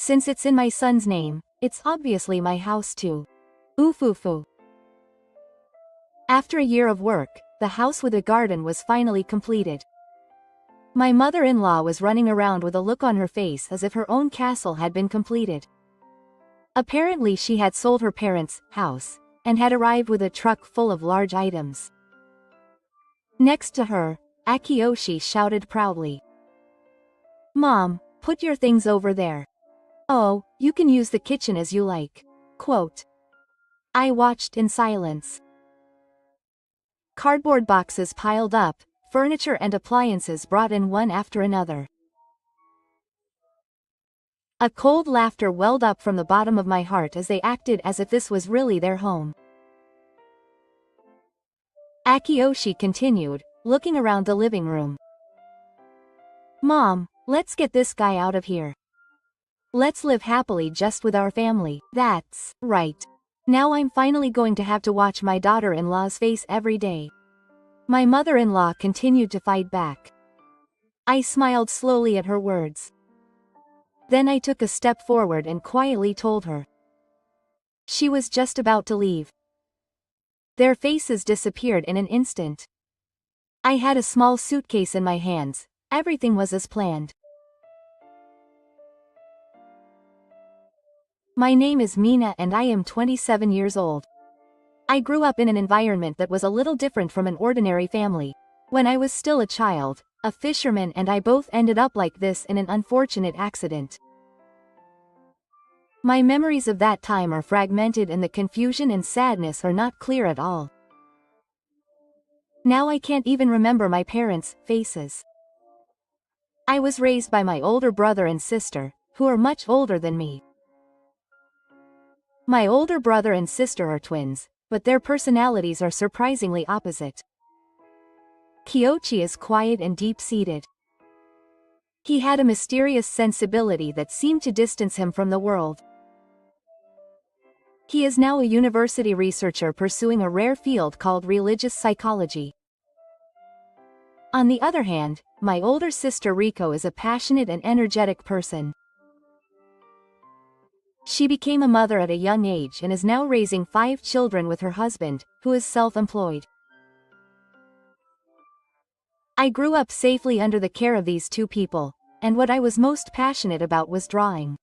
Since it's in my son's name, it's obviously my house too. Oof. After a year of work, the house with a garden was finally completed. My mother-in-law was running around with a look on her face as if her own castle had been completed. Apparently she had sold her parents' house, and had arrived with a truck full of large items. Next to her, Akiyoshi shouted proudly, "Mom, put your things over there. Oh, you can use the kitchen as you like." Quote. I watched in silence. Cardboard boxes piled up, furniture and appliances brought in one after another. A cold laughter welled up from the bottom of my heart as they acted as if this was really their home. Akiyoshi continued, looking around the living room. "Mom, let's get this guy out of here. Let's live happily just with our family." That's right. Now I'm finally going to have to watch my daughter-in-law's face every day. My mother-in-law continued to fight back. I smiled slowly at her words. Then I took a step forward and quietly told her. She was just about to leave. Their faces disappeared in an instant. I had a small suitcase in my hands. Everything was as planned. My name is Mina and I am 27 years old. I grew up in an environment that was a little different from an ordinary family. When I was still a child, a fisherman and I both ended up like this in an unfortunate accident. My memories of that time are fragmented and the confusion and sadness are not clear at all. Now I can't even remember my parents' faces. I was raised by my older brother and sister, who are much older than me. My older brother and sister are twins, but their personalities are surprisingly opposite. Kiyoshi is quiet and deep-seated. He had a mysterious sensibility that seemed to distance him from the world. He is now a university researcher pursuing a rare field called religious psychology. On the other hand, my older sister Riko is a passionate and energetic person. She became a mother at a young age and is now raising 5 children with her husband, who is self-employed. I grew up safely under the care of these two people, and what I was most passionate about was drawing.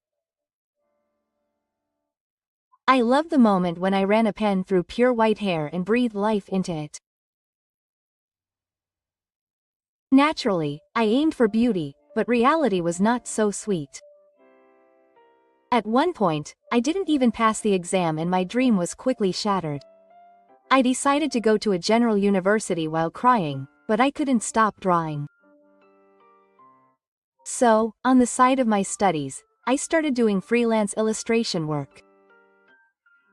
I loved the moment when I ran a pen through pure white hair and breathed life into it. Naturally, I aimed for beauty, but reality was not so sweet. At one point, I didn't even pass the exam and my dream was quickly shattered. I decided to go to a general university while crying, but I couldn't stop drawing. So, on the side of my studies, I started doing freelance illustration work.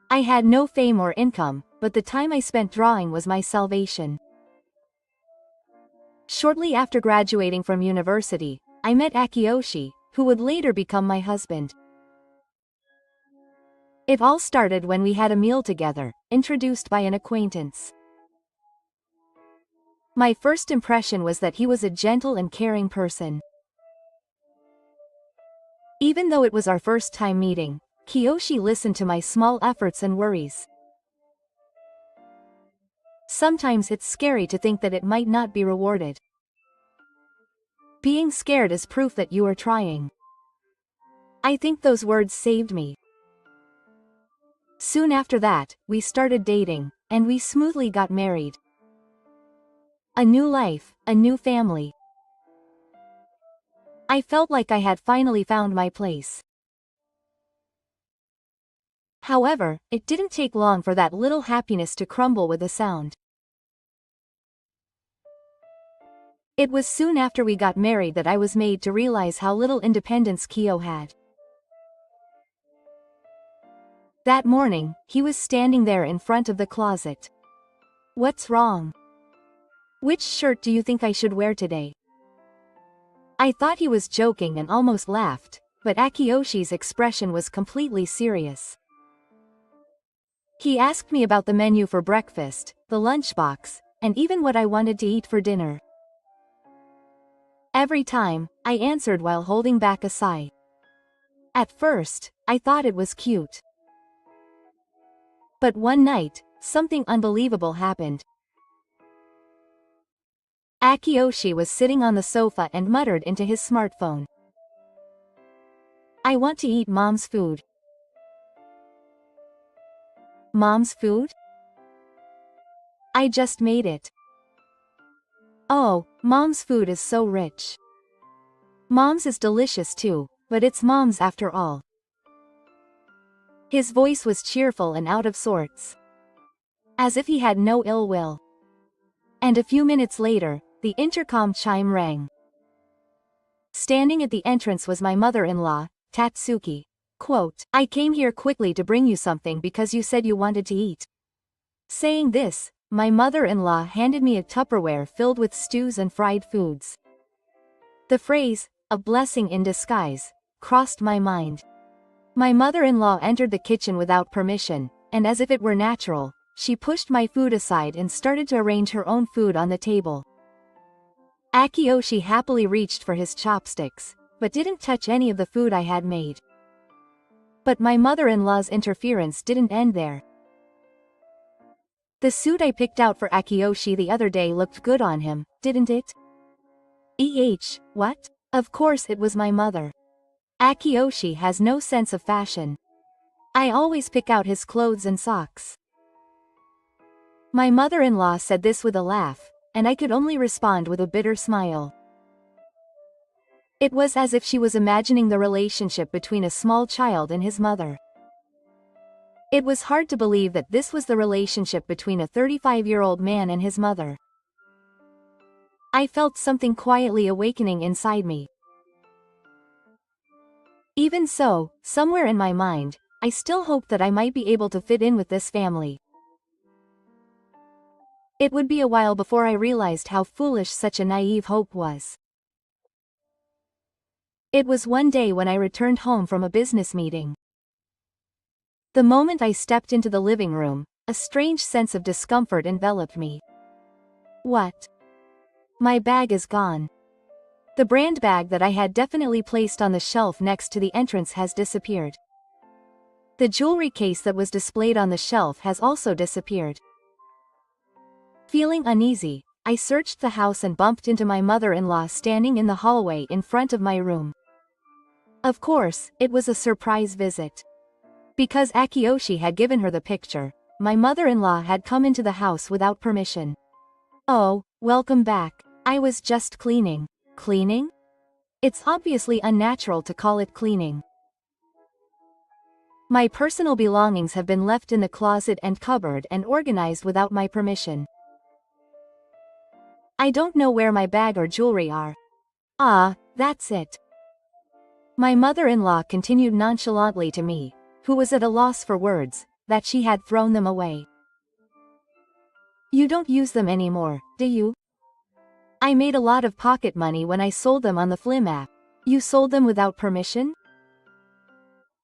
I had no fame or income, but the time I spent drawing was my salvation. Shortly after graduating from university, I met Akiyoshi, who would later become my husband. It all started when we had a meal together, introduced by an acquaintance. My first impression was that he was a gentle and caring person. Even though it was our first time meeting, Kiyoshi listened to my small efforts and worries. Sometimes it's scary to think that it might not be rewarded. Being scared is proof that you are trying. I think those words saved me. Soon after that, we started dating, and we smoothly got married. A new life, a new family. I felt like I had finally found my place. However, it didn't take long for that little happiness to crumble with a sound. It was soon after we got married that I was made to realize how little independence Kiyo had. That morning, he was standing there in front of the closet. "What's wrong? Which shirt do you think I should wear today?" I thought he was joking and almost laughed, but Akiyoshi's expression was completely serious. He asked me about the menu for breakfast, the lunchbox, and even what I wanted to eat for dinner. Every time, I answered while holding back a sigh. At first, I thought it was cute. But one night, something unbelievable happened. Akiyoshi was sitting on the sofa and muttered into his smartphone. I want to eat mom's food. Mom's food? I just made it. Oh, mom's food is so rich. Mom's is delicious too, but it's mom's after all. His voice was cheerful and out of sorts, as if he had no ill will. And a few minutes later, the intercom chime rang. Standing at the entrance was my mother-in-law, Tatsuki. Quote, I came here quickly to bring you something because you said you wanted to eat. Saying this, my mother-in-law handed me a Tupperware filled with stews and fried foods. The phrase, a blessing in disguise, crossed my mind. My mother-in-law entered the kitchen without permission, and as if it were natural, she pushed my food aside and started to arrange her own food on the table. Akiyoshi happily reached for his chopsticks, but didn't touch any of the food I had made. But my mother-in-law's interference didn't end there. The suit I picked out for Akiyoshi the other day looked good on him, didn't it? What? Of course it was my mother. Akiyoshi has no sense of fashion. I always pick out his clothes and socks. My mother-in-law said this with a laugh, and I could only respond with a bitter smile. It was as if she was imagining the relationship between a small child and his mother. It was hard to believe that this was the relationship between a 35-year-old man and his mother. I felt something quietly awakening inside me. Even so, somewhere in my mind, I still hoped that I might be able to fit in with this family. It would be a while before I realized how foolish such a naive hope was. It was one day when I returned home from a business meeting. The moment I stepped into the living room, a strange sense of discomfort enveloped me. What? My bag is gone. The brand bag that I had definitely placed on the shelf next to the entrance has disappeared. The jewelry case that was displayed on the shelf has also disappeared. Feeling uneasy, I searched the house and bumped into my mother-in-law standing in the hallway in front of my room. Of course, it was a surprise visit. Because Akiyoshi had given her the picture, my mother-in-law had come into the house without permission. Oh, welcome back. I was just cleaning. Cleaning? It's obviously unnatural to call it cleaning. My personal belongings have been left in the closet and cupboard and organized without my permission. I don't know where my bag or jewelry are. Ah, that's it. My mother-in-law continued nonchalantly to me, who was at a loss for words, that she had thrown them away. You don't use them anymore, do you? I made a lot of pocket money when I sold them on the Flim app. You sold them without permission?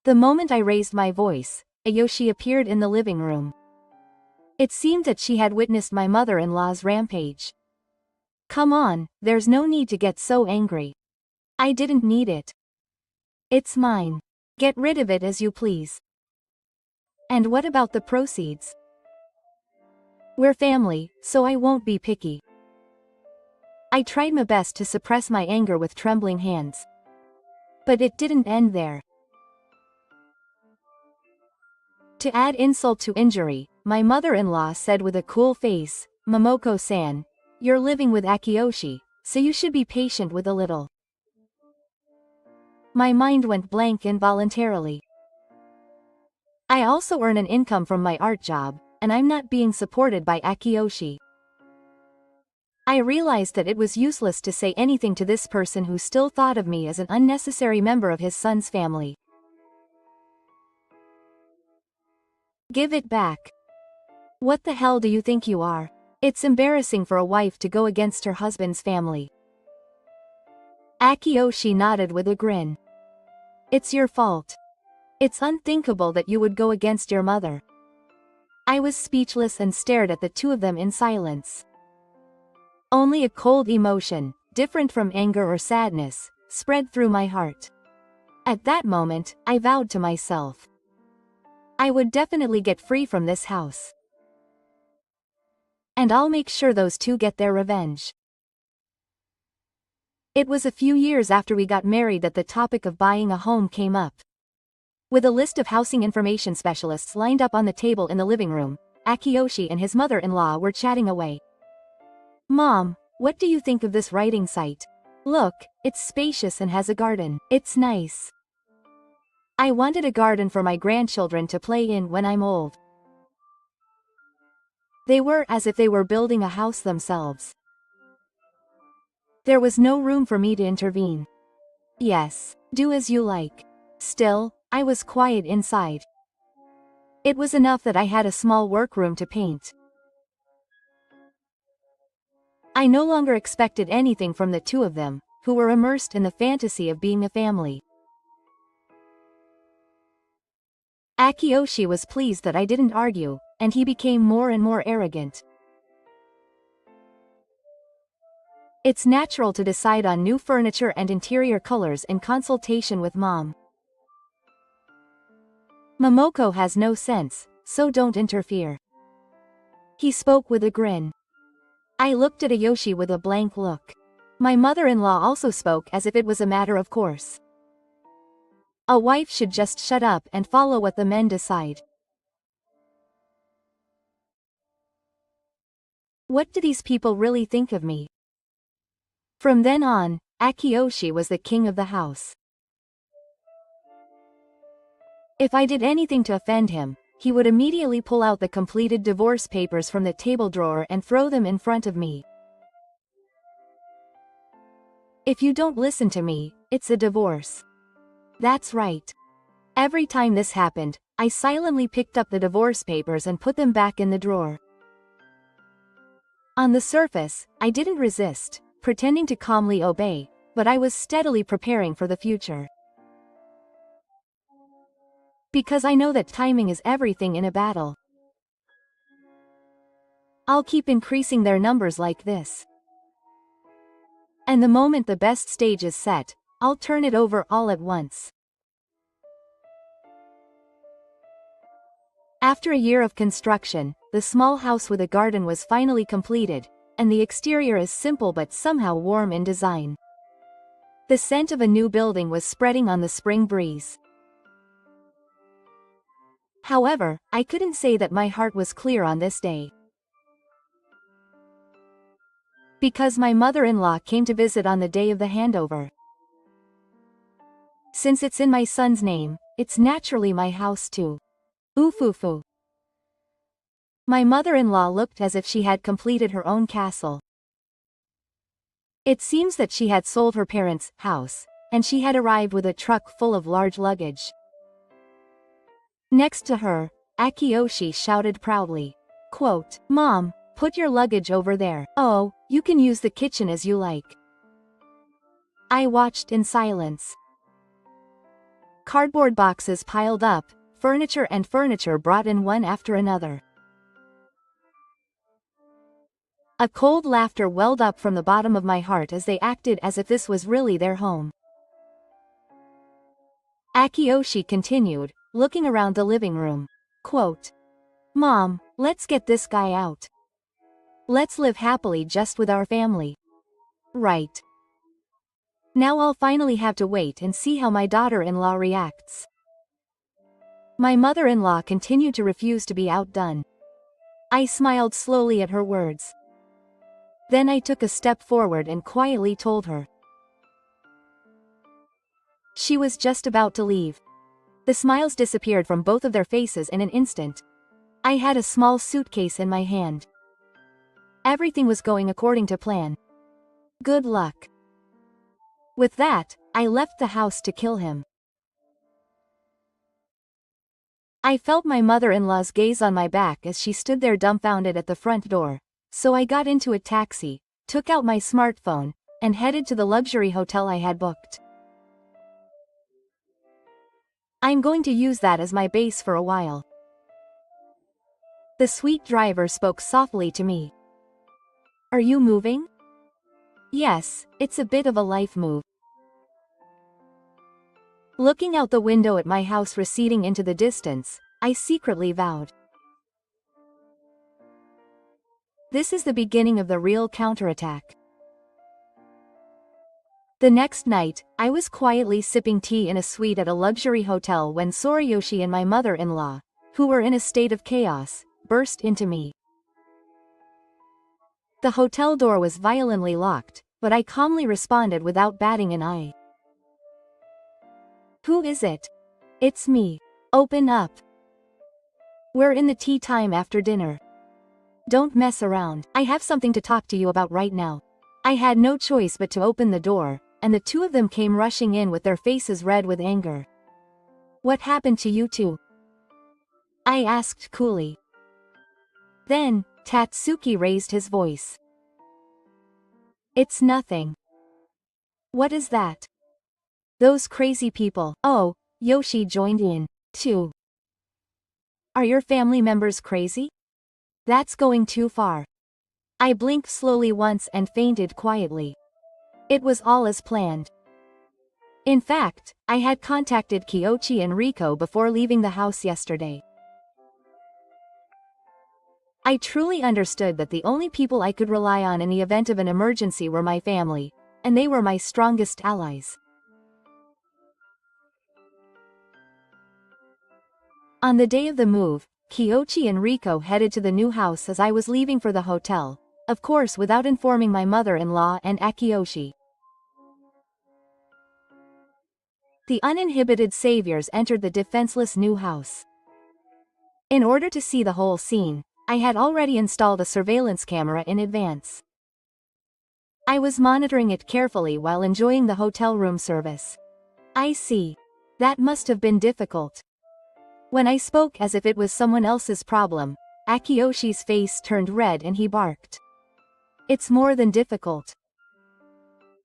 The moment I raised my voice, Ayoshi appeared in the living room. It seemed that she had witnessed my mother-in-law's rampage. Come on, there's no need to get so angry. I didn't need it. It's mine. Get rid of it as you please. And what about the proceeds? We're family, so I won't be picky. I tried my best to suppress my anger with trembling hands. But it didn't end there. To add insult to injury, my mother-in-law said with a cool face, Momoko-san, you're living with Akiyoshi, so you should be patient with a little. My mind went blank involuntarily. I also earn an income from my art job, and I'm not being supported by Akiyoshi. I realized that it was useless to say anything to this person who still thought of me as an unnecessary member of his son's family. Give it back. What the hell do you think you are? It's embarrassing for a wife to go against her husband's family. Akiyoshi nodded with a grin. It's your fault. It's unthinkable that you would go against your mother. I was speechless and stared at the two of them in silence. Only a cold emotion, different from anger or sadness, spread through my heart. At that moment, I vowed to myself, I would definitely get free from this house. And I'll make sure those two get their revenge. It was a few years after we got married that the topic of buying a home came up. With a list of housing information specialists lined up on the table in the living room, Akiyoshi and his mother-in-law were chatting away. Mom, what do you think of this writing site? Look, it's spacious and has a garden. It's nice. I wanted a garden for my grandchildren to play in when I'm old. They were as if they were building a house themselves. There was no room for me to intervene. Yes, do as you like. Still, I was quiet inside. It was enough that I had a small workroom to paint. I no longer expected anything from the two of them, who were immersed in the fantasy of being a family. Akiyoshi was pleased that I didn't argue, and he became more and more arrogant. It's natural to decide on new furniture and interior colors in consultation with Mom. Momoko has no sense, so don't interfere. He spoke with a grin. I looked at Ayoshi with a blank look. My mother-in-law also spoke as if it was a matter of course. A wife should just shut up and follow what the men decide. What do these people really think of me? From then on, Akiyoshi was the king of the house. If I did anything to offend him, he would immediately pull out the completed divorce papers from the table drawer and throw them in front of me. If you don't listen to me, it's a divorce. That's right. Every time this happened, I silently picked up the divorce papers and put them back in the drawer. On the surface, I didn't resist, pretending to calmly obey, but I was steadily preparing for the future. Because I know that timing is everything in a battle. I'll keep increasing their numbers like this. And the moment the best stage is set, I'll turn it over all at once. After a year of construction, the small house with a garden was finally completed, and the exterior is simple but somehow warm in design. The scent of a new building was spreading on the spring breeze. However, I couldn't say that my heart was clear on this day. Because my mother-in-law came to visit on the day of the handover. Since it's in my son's name, it's naturally my house too. Oofufu. My mother-in-law looked as if she had completed her own castle. It seems that she had sold her parents' house, and she had arrived with a truck full of large luggage. Next to her, Akiyoshi shouted proudly, quote, "Mom, put your luggage over there. Oh, you can use the kitchen as you like." I watched in silence. Cardboard boxes piled up, furniture brought in one after another. A cold laughter welled up from the bottom of my heart as they acted as if this was really their home. Akiyoshi continued, looking around the living room. Quote, "Mom, let's get this guy out. Let's live happily just with our family. Right. Now I'll finally have to wait and see how my daughter-in-law reacts." My mother-in-law continued to refuse to be outdone. I smiled slowly at her words. Then I took a step forward and quietly told her. She was just about to leave. The smiles disappeared from both of their faces in an instant. I had a small suitcase in my hand. Everything was going according to plan. Good luck. With that, I left the house to kill him. I felt my mother-in-law's gaze on my back as she stood there dumbfounded at the front door, so I got into a taxi, took out my smartphone, and headed to the luxury hotel I had booked. I'm going to use that as my base for a while. The sweet driver spoke softly to me. Are you moving? Yes, it's a bit of a life move. Looking out the window at my house receding into the distance, I secretly vowed. This is the beginning of the real counterattack. The next night, I was quietly sipping tea in a suite at a luxury hotel when Soriyoshi and my mother-in-law, who were in a state of chaos, burst into me. The hotel door was violently locked, but I calmly responded without batting an eye. Who is it? It's me. Open up. We're in the tea time after dinner. Don't mess around. I have something to talk to you about right now. I had no choice but to open the door, and the two of them came rushing in with their faces red with anger. What happened to you two? I asked coolly. Then, Tatsuki raised his voice. It's nothing. What is that? Those crazy people. Oh, Yoshi joined in, too. Are your family members crazy? That's going too far. I blinked slowly once and fainted quietly. It was all as planned. In fact, I had contacted Kiyoshi and Riko before leaving the house yesterday. I truly understood that the only people I could rely on in the event of an emergency were my family, and they were my strongest allies. On the day of the move, Kiyoshi and Riko headed to the new house as I was leaving for the hotel, of course without informing my mother-in-law and Akiyoshi. The uninhibited saviors entered the defenseless new house. In order to see the whole scene, I had already installed a surveillance camera in advance. I was monitoring it carefully while enjoying the hotel room service. I see. That must have been difficult. When I spoke as if it was someone else's problem, Akiyoshi's face turned red and he barked. It's more than difficult.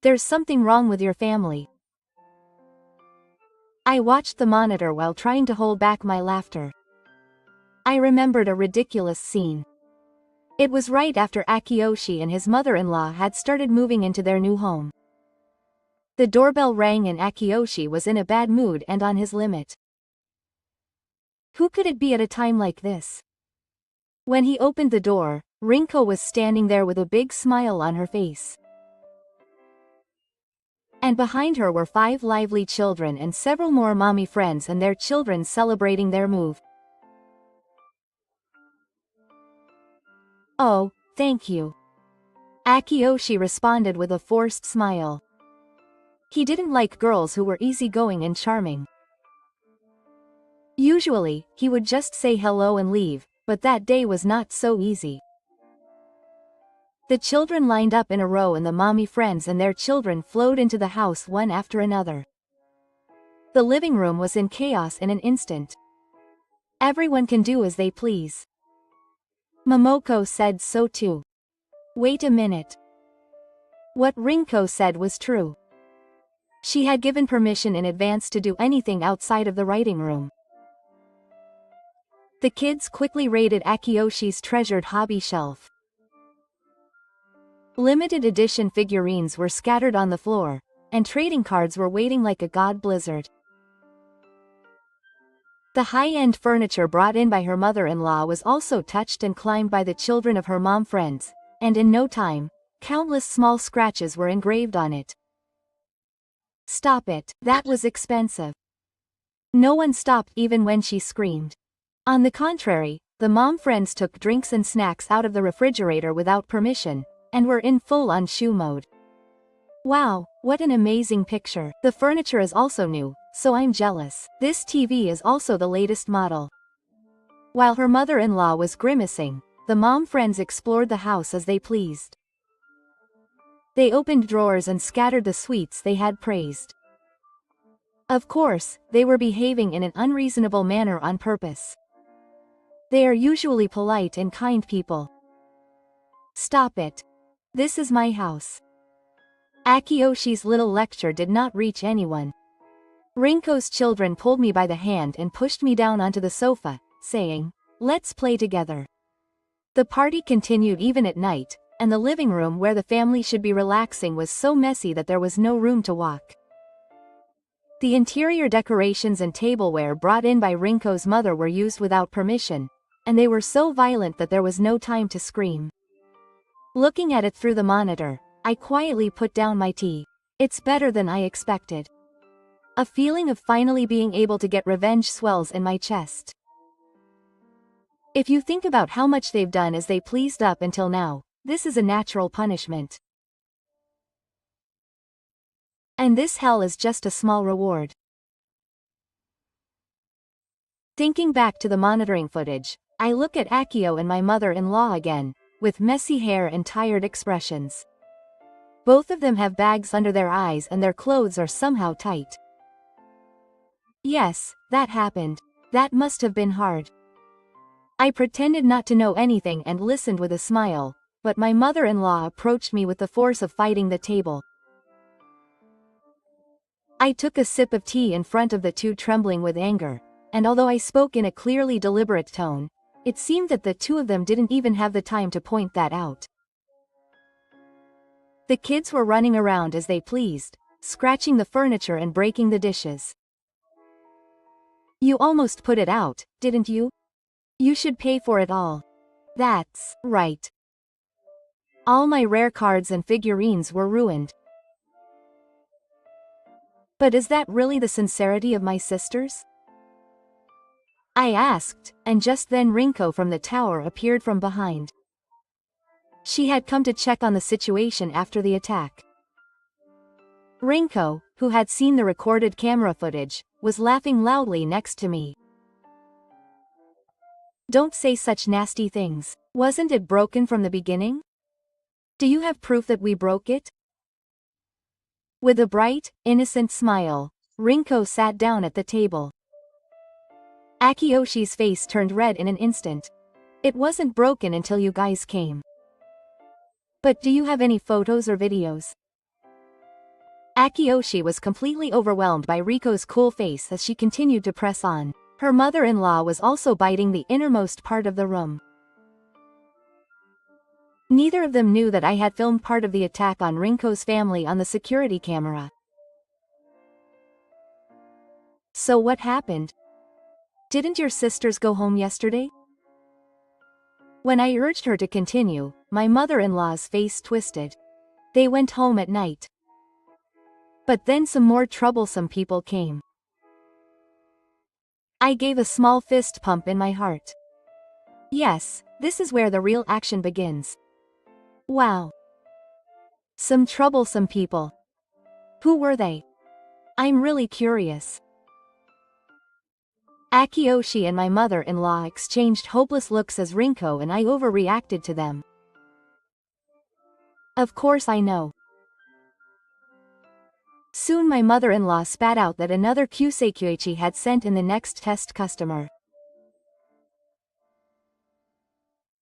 There's something wrong with your family. I watched the monitor while trying to hold back my laughter. I remembered a ridiculous scene. It was right after Akiyoshi and his mother-in-law had started moving into their new home. The doorbell rang and Akiyoshi was in a bad mood and on his limit. Who could it be at a time like this? When he opened the door, Rinko was standing there with a big smile on her face. And behind her were 5 lively children and several more mommy friends and their children celebrating their move. Oh, thank you. Akiyoshi responded with a forced smile. He didn't like girls who were easygoing and charming. Usually, he would just say hello and leave, but that day was not so easy. The children lined up in a row and the mommy friends and their children flowed into the house one after another. The living room was in chaos in an instant. Everyone can do as they please. Momoko said so too. Wait a minute. What Rinko said was true. She had given permission in advance to do anything outside of the writing room. The kids quickly raided Akiyoshi's treasured hobby shelf. Limited edition figurines were scattered on the floor, and trading cards were waiting like a god blizzard. The high-end furniture brought in by her mother-in-law was also touched and climbed by the children of her mom friends, and in no time, countless small scratches were engraved on it. Stop it, that was expensive. No one stopped even when she screamed. On the contrary, the mom friends took drinks and snacks out of the refrigerator without permission, and were in full-on shoe mode. Wow, what an amazing picture. The furniture is also new, so I'm jealous. This TV is also the latest model. While her mother-in-law was grimacing, the mom friends explored the house as they pleased. They opened drawers and scattered the sweets they had praised. Of course, they were behaving in an unreasonable manner on purpose. They are usually polite and kind people. Stop it. This is my house. Akiyoshi's little lecture did not reach anyone. Rinko's children pulled me by the hand and pushed me down onto the sofa, saying, "Let's play together." The party continued even at night, and the living room where the family should be relaxing was so messy that there was no room to walk. The interior decorations and tableware brought in by Rinko's mother were used without permission, and they were so violent that there was no time to scream. Looking at it through the monitor, I quietly put down my tea. It's better than I expected. A feeling of finally being able to get revenge swells in my chest. If you think about how much they've done as they pleased up until now, this is a natural punishment. And this hell is just a small reward. Thinking back to the monitoring footage, I look at Akio and my mother-in-law again, with messy hair and tired expressions. Both of them have bags under their eyes and their clothes are somehow tight. Yes, that happened. That must have been hard. I pretended not to know anything and listened with a smile, but my mother-in-law approached me with the force of fighting the table. I took a sip of tea in front of the two, trembling with anger, and although I spoke in a clearly deliberate tone, it seemed that the two of them didn't even have the time to point that out. The kids were running around as they pleased, scratching the furniture and breaking the dishes. You almost put it out, didn't you? You should pay for it all. That's right. All my rare cards and figurines were ruined. But is that really the sincerity of my sisters? I asked, and just then Rinko from the tower appeared from behind. She had come to check on the situation after the attack. Rinko, who had seen the recorded camera footage, was laughing loudly next to me. Don't say such nasty things. Wasn't it broken from the beginning? Do you have proof that we broke it? With a bright, innocent smile, Rinko sat down at the table. Akiyoshi's face turned red in an instant. It wasn't broken until you guys came. But do you have any photos or videos? Akiyoshi was completely overwhelmed by Riko's cool face as she continued to press on. Her mother-in-law was also biting the innermost part of the room. Neither of them knew that I had filmed part of the attack on Rinko's family on the security camera. So what happened? Didn't your sisters go home yesterday? When I urged her to continue, my mother-in-law's face twisted. They went home at night. But then some more troublesome people came. I gave a small fist pump in my heart. Yes, this is where the real action begins. Wow. Some troublesome people. Who were they? I'm really curious. Akiyoshi and my mother-in-law exchanged hopeless looks as Rinko and I overreacted to them. Of course I know. Soon my mother-in-law spat out that another Kyuseikyuichi had sent in the next test customer.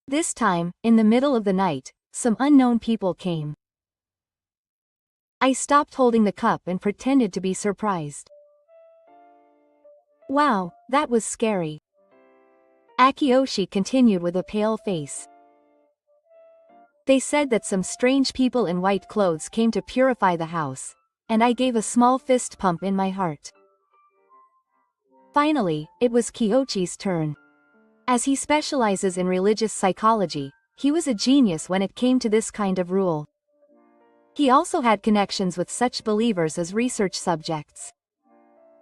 This time, in the middle of the night, some unknown people came. I stopped holding the cup and pretended to be surprised. Wow, that was scary. Akiyoshi continued with a pale face. They said that some strange people in white clothes came to purify the house, and I gave a small fist pump in my heart. Finally, it was Kiyochi's turn. As he specializes in religious psychology, he was a genius when it came to this kind of rule. He also had connections with such believers as research subjects.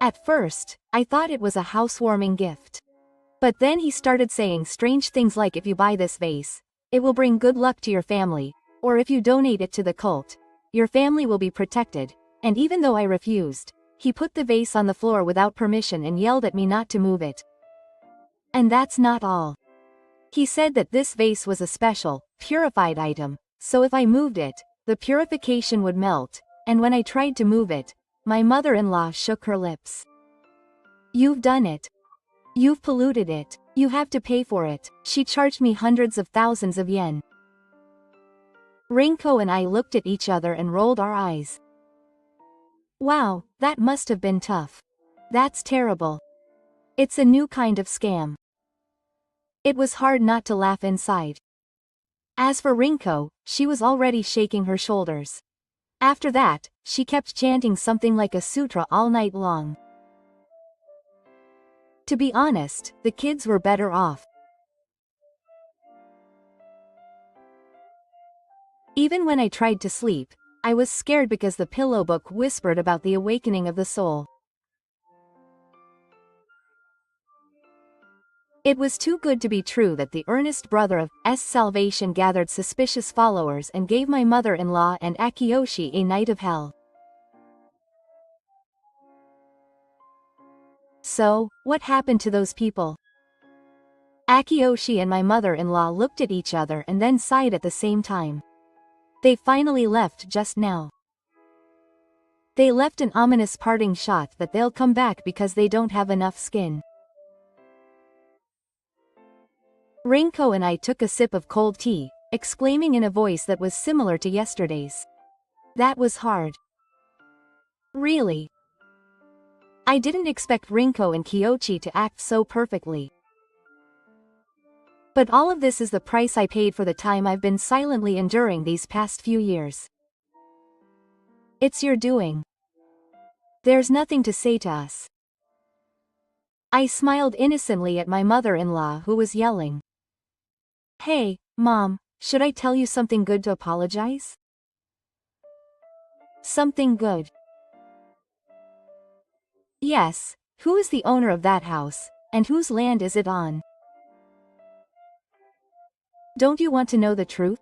At first, I thought it was a housewarming gift. But then he started saying strange things like if you buy this vase, it will bring good luck to your family, or if you donate it to the cult, your family will be protected, and even though I refused, he put the vase on the floor without permission and yelled at me not to move it. And that's not all. He said that this vase was a special, purified item, so if I moved it, the purification would melt, and when I tried to move it, my mother-in-law shook her lips. You've done it. You've polluted it. You have to pay for it. She charged me hundreds of thousands of yen. Rinko and I looked at each other and rolled our eyes. Wow, that must have been tough. That's terrible. It's a new kind of scam. It was hard not to laugh inside. As for Rinko, she was already shaking her shoulders. After that, she kept chanting something like a sutra all night long. To be honest, the kids were better off. Even when I tried to sleep, I was scared because the pillow book whispered about the awakening of the soul. It was too good to be true that the earnest brother of S. Salvation gathered suspicious followers and gave my mother-in-law and Akiyoshi a night of hell. So, what happened to those people? Akiyoshi and my mother-in-law looked at each other and then sighed at the same time. They finally left just now. They left an ominous parting shot that they'll come back because they don't have enough skin. Rinko and I took a sip of cold tea, exclaiming in a voice that was similar to yesterday's. That was hard. Really? I didn't expect Rinko and Kiyoshi to act so perfectly. But all of this is the price I paid for the time I've been silently enduring these past few years. It's your doing. There's nothing to say to us. I smiled innocently at my mother-in-law who was yelling. Hey, Mom, should I tell you something good to apologize? Something good. Yes, who is the owner of that house, and whose land is it on? Don't you want to know the truth?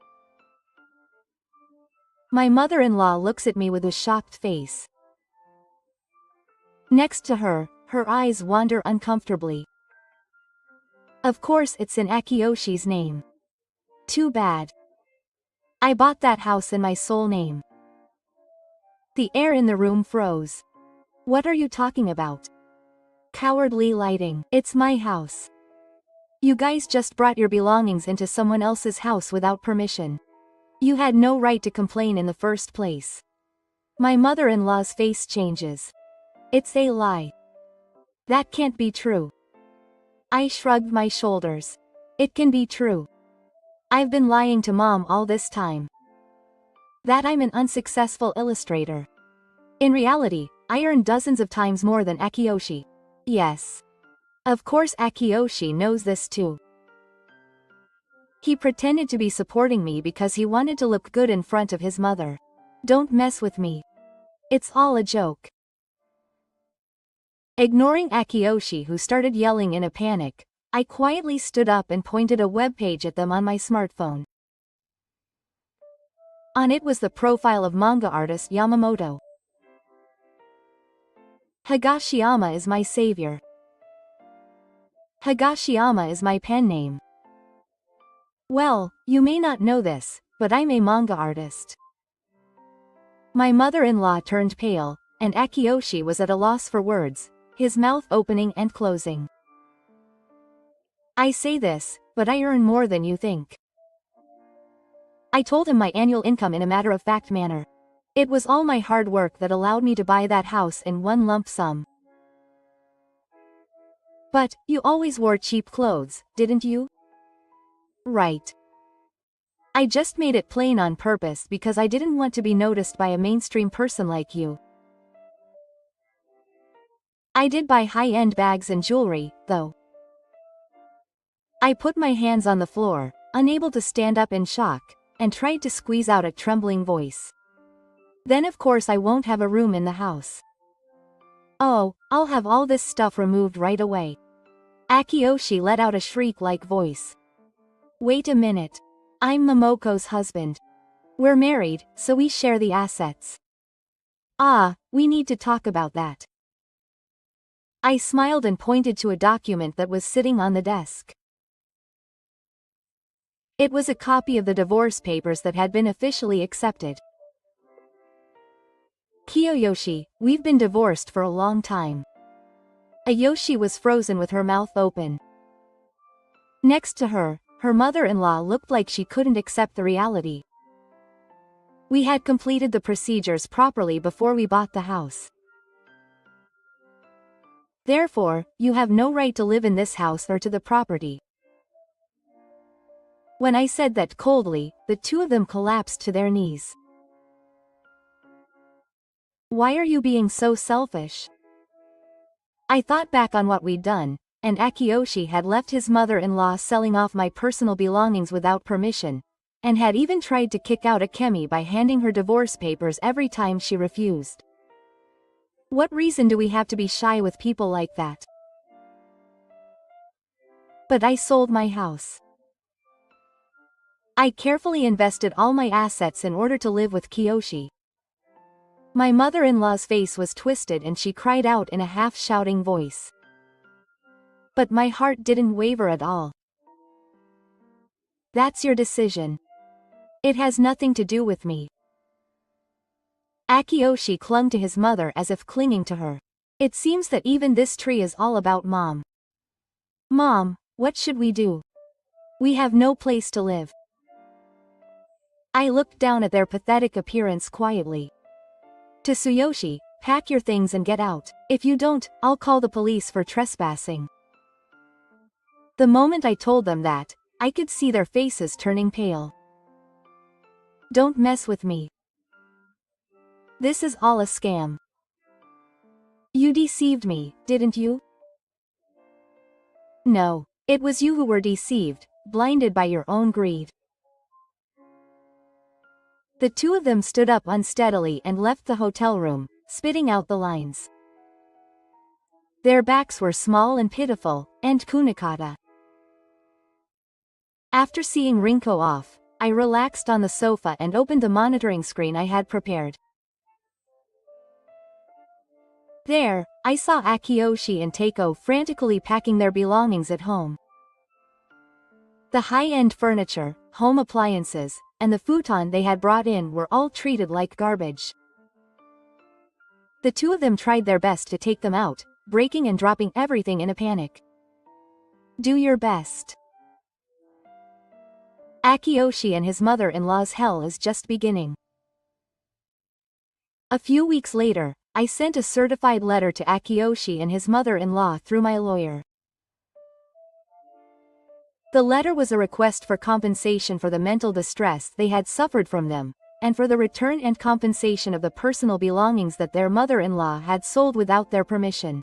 My mother-in-law looks at me with a shocked face. Next to her, her eyes wander uncomfortably. Of course it's in Akiyoshi's name. Too bad. I bought that house in my sole name. The air in the room froze. What are you talking about? Cowardly lighting. It's my house. You guys just brought your belongings into someone else's house without permission. You had no right to complain in the first place. My mother-in-law's face changes. It's a lie. That can't be true. I shrugged my shoulders. It can be true. I've been lying to Mom all this time. That I'm an unsuccessful illustrator. In reality, I earn dozens of times more than Akiyoshi. Yes. Of course Akiyoshi knows this too. He pretended to be supporting me because he wanted to look good in front of his mother. Don't mess with me. It's all a joke. Ignoring Akiyoshi, who started yelling in a panic, I quietly stood up and pointed a web page at them on my smartphone. On it was the profile of manga artist Yamamoto. Higashiyama is my savior. Higashiyama is my pen name. Well, you may not know this, but I'm a manga artist. My mother-in-law turned pale, and Akiyoshi was at a loss for words, his mouth opening and closing. I say this, but I earn more than you think. I told him my annual income in a matter-of-fact manner. It was all my hard work that allowed me to buy that house in one lump sum. But, you always wore cheap clothes, didn't you? Right. I just made it plain on purpose because I didn't want to be noticed by a mainstream person like you. I did buy high-end bags and jewelry, though. I put my hands on the floor, unable to stand up in shock, and tried to squeeze out a trembling voice. Then of course I won't have a room in the house. Oh, I'll have all this stuff removed right away. Akiyoshi let out a shriek-like voice. Wait a minute. I'm Momoko's husband. We're married, so we share the assets. Ah, we need to talk about that. I smiled and pointed to a document that was sitting on the desk. It was a copy of the divorce papers that had been officially accepted. Kiyoyoshi, we've been divorced for a long time. Ayoshi was frozen with her mouth open. Next to her, her mother-in-law looked like she couldn't accept the reality. We had completed the procedures properly before we bought the house. Therefore, you have no right to live in this house or to the property. When I said that coldly, the two of them collapsed to their knees. Why are you being so selfish? I thought back on what we'd done, and Akiyoshi had left his mother-in-law selling off my personal belongings without permission, and had even tried to kick out Akemi by handing her divorce papers every time she refused. What reason do we have to be shy with people like that? But I sold my house. I carefully invested all my assets in order to live with Kiyoshi. My mother-in-law's face was twisted and she cried out in a half-shouting voice. But my heart didn't waver at all. That's your decision. It has nothing to do with me. Akiyoshi clung to his mother as if clinging to her. It seems that even this tree is all about Mom. Mom, what should we do? We have no place to live. I looked down at their pathetic appearance quietly. To Tsuyoshi, pack your things and get out. If you don't, I'll call the police for trespassing. The moment I told them that, I could see their faces turning pale. Don't mess with me. This is all a scam. You deceived me, didn't you? No, it was you who were deceived, blinded by your own greed. The two of them stood up unsteadily and left the hotel room, spitting out the lines. Their backs were small and pitiful, and kunikata. After seeing Rinko off, I relaxed on the sofa and opened the monitoring screen I had prepared. There, I saw Akiyoshi and Teiko frantically packing their belongings at home. The high-end furniture, home appliances, and the futon they had brought in were all treated like garbage. The two of them tried their best to take them out, breaking and dropping everything in a panic. Do your best. Akiyoshi and his mother-in-law's hell is just beginning. A few weeks later, I sent a certified letter to Akiyoshi and his mother-in-law through my lawyer. The letter was a request for compensation for the mental distress they had suffered from them, and for the return and compensation of the personal belongings that their mother-in-law had sold without their permission.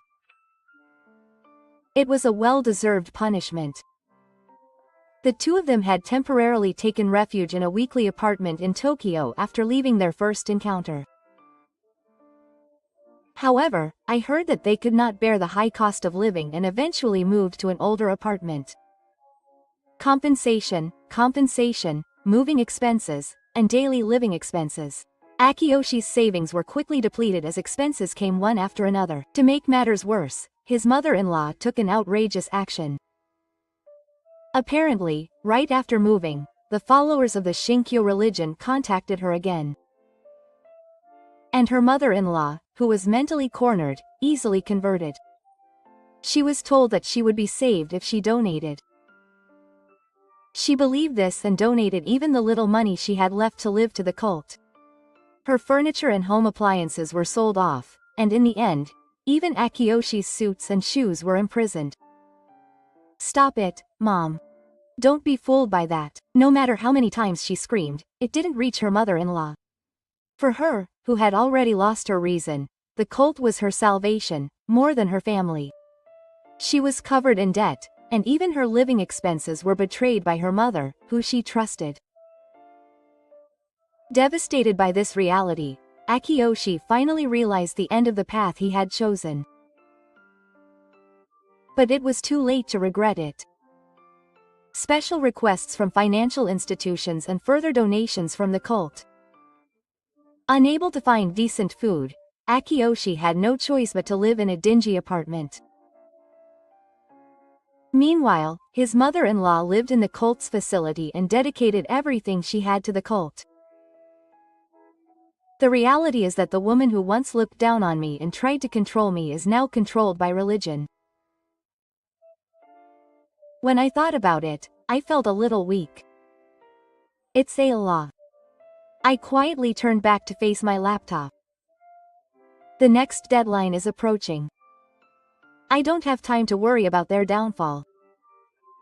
It was a well-deserved punishment. The two of them had temporarily taken refuge in a weekly apartment in Tokyo after leaving their first encounter. However, I heard that they could not bear the high cost of living and eventually moved to an older apartment. Compensation, moving expenses, and daily living expenses. Akiyoshi's savings were quickly depleted as expenses came one after another. To make matters worse, his mother-in-law took an outrageous action. Apparently, right after moving, the followers of the Shinkyo religion contacted her again. And her mother-in-law, who was mentally cornered, easily converted. She was told that she would be saved if she donated. She believed this and donated even the little money she had left to live to the cult. Her furniture and home appliances were sold off, and in the end, even Akiyoshi's suits and shoes were imprisoned. Stop it, Mom. Don't be fooled by that. No matter how many times she screamed, it didn't reach her mother-in-law. For her, who had already lost her reason, the cult was her salvation, more than her family. She was covered in debt, and even her living expenses were betrayed by her mother, who she trusted. Devastated by this reality, Akiyoshi finally realized the end of the path he had chosen. But it was too late to regret it. Special requests from financial institutions and further donations from the cult. Unable to find decent food, Akiyoshi had no choice but to live in a dingy apartment. Meanwhile, his mother-in-law lived in the cult's facility and dedicated everything she had to the cult. The reality is that the woman who once looked down on me and tried to control me is now controlled by religion. When I thought about it, I felt a little weak. It's a law. I quietly turned back to face my laptop. The next deadline is approaching. I don't have time to worry about their downfall.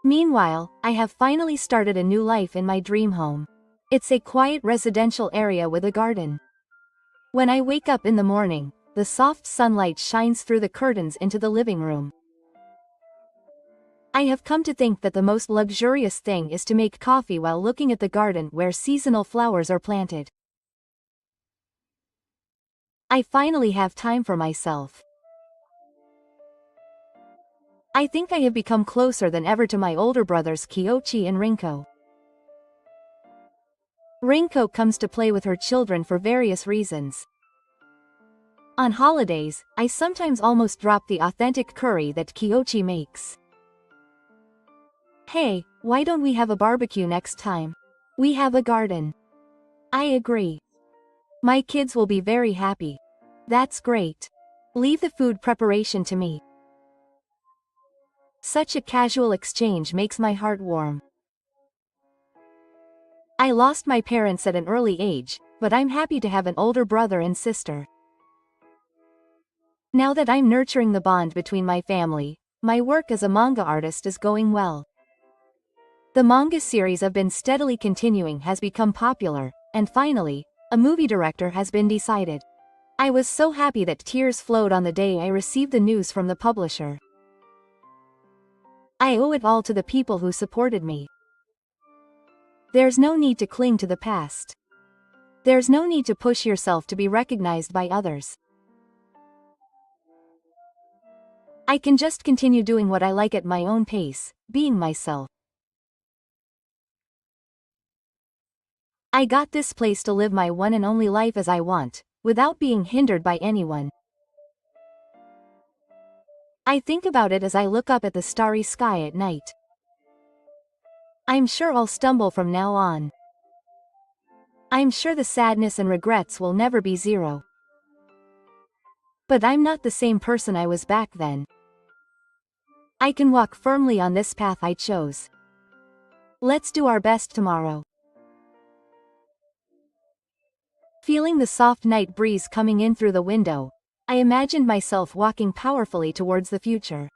Meanwhile, I have finally started a new life in my dream home. It's a quiet residential area with a garden. When I wake up in the morning, the soft sunlight shines through the curtains into the living room. I have come to think that the most luxurious thing is to make coffee while looking at the garden where seasonal flowers are planted. I finally have time for myself. I think I have become closer than ever to my older brothers Kyochi and Rinko. Rinko comes to play with her children for various reasons. On holidays, I sometimes almost drop the authentic curry that Kyochi makes. Hey, why don't we have a barbecue next time? We have a garden. I agree. My kids will be very happy. That's great. Leave the food preparation to me. Such a casual exchange makes my heart warm. I lost my parents at an early age, but I'm happy to have an older brother and sister. Now that I'm nurturing the bond between my family, my work as a manga artist is going well. The manga series I've been steadily continuing has become popular, and finally, a movie director has been decided. I was so happy that tears flowed on the day I received the news from the publisher. I owe it all to the people who supported me. There's no need to cling to the past. There's no need to push yourself to be recognized by others. I can just continue doing what I like at my own pace, being myself. I got this place to live my one and only life as I want, without being hindered by anyone. I think about it as I look up at the starry sky at night. I'm sure I'll stumble from now on. I'm sure the sadness and regrets will never be zero. But I'm not the same person I was back then. I can walk firmly on this path I chose. Let's do our best tomorrow. Feeling the soft night breeze coming in through the window, I imagined myself walking powerfully towards the future.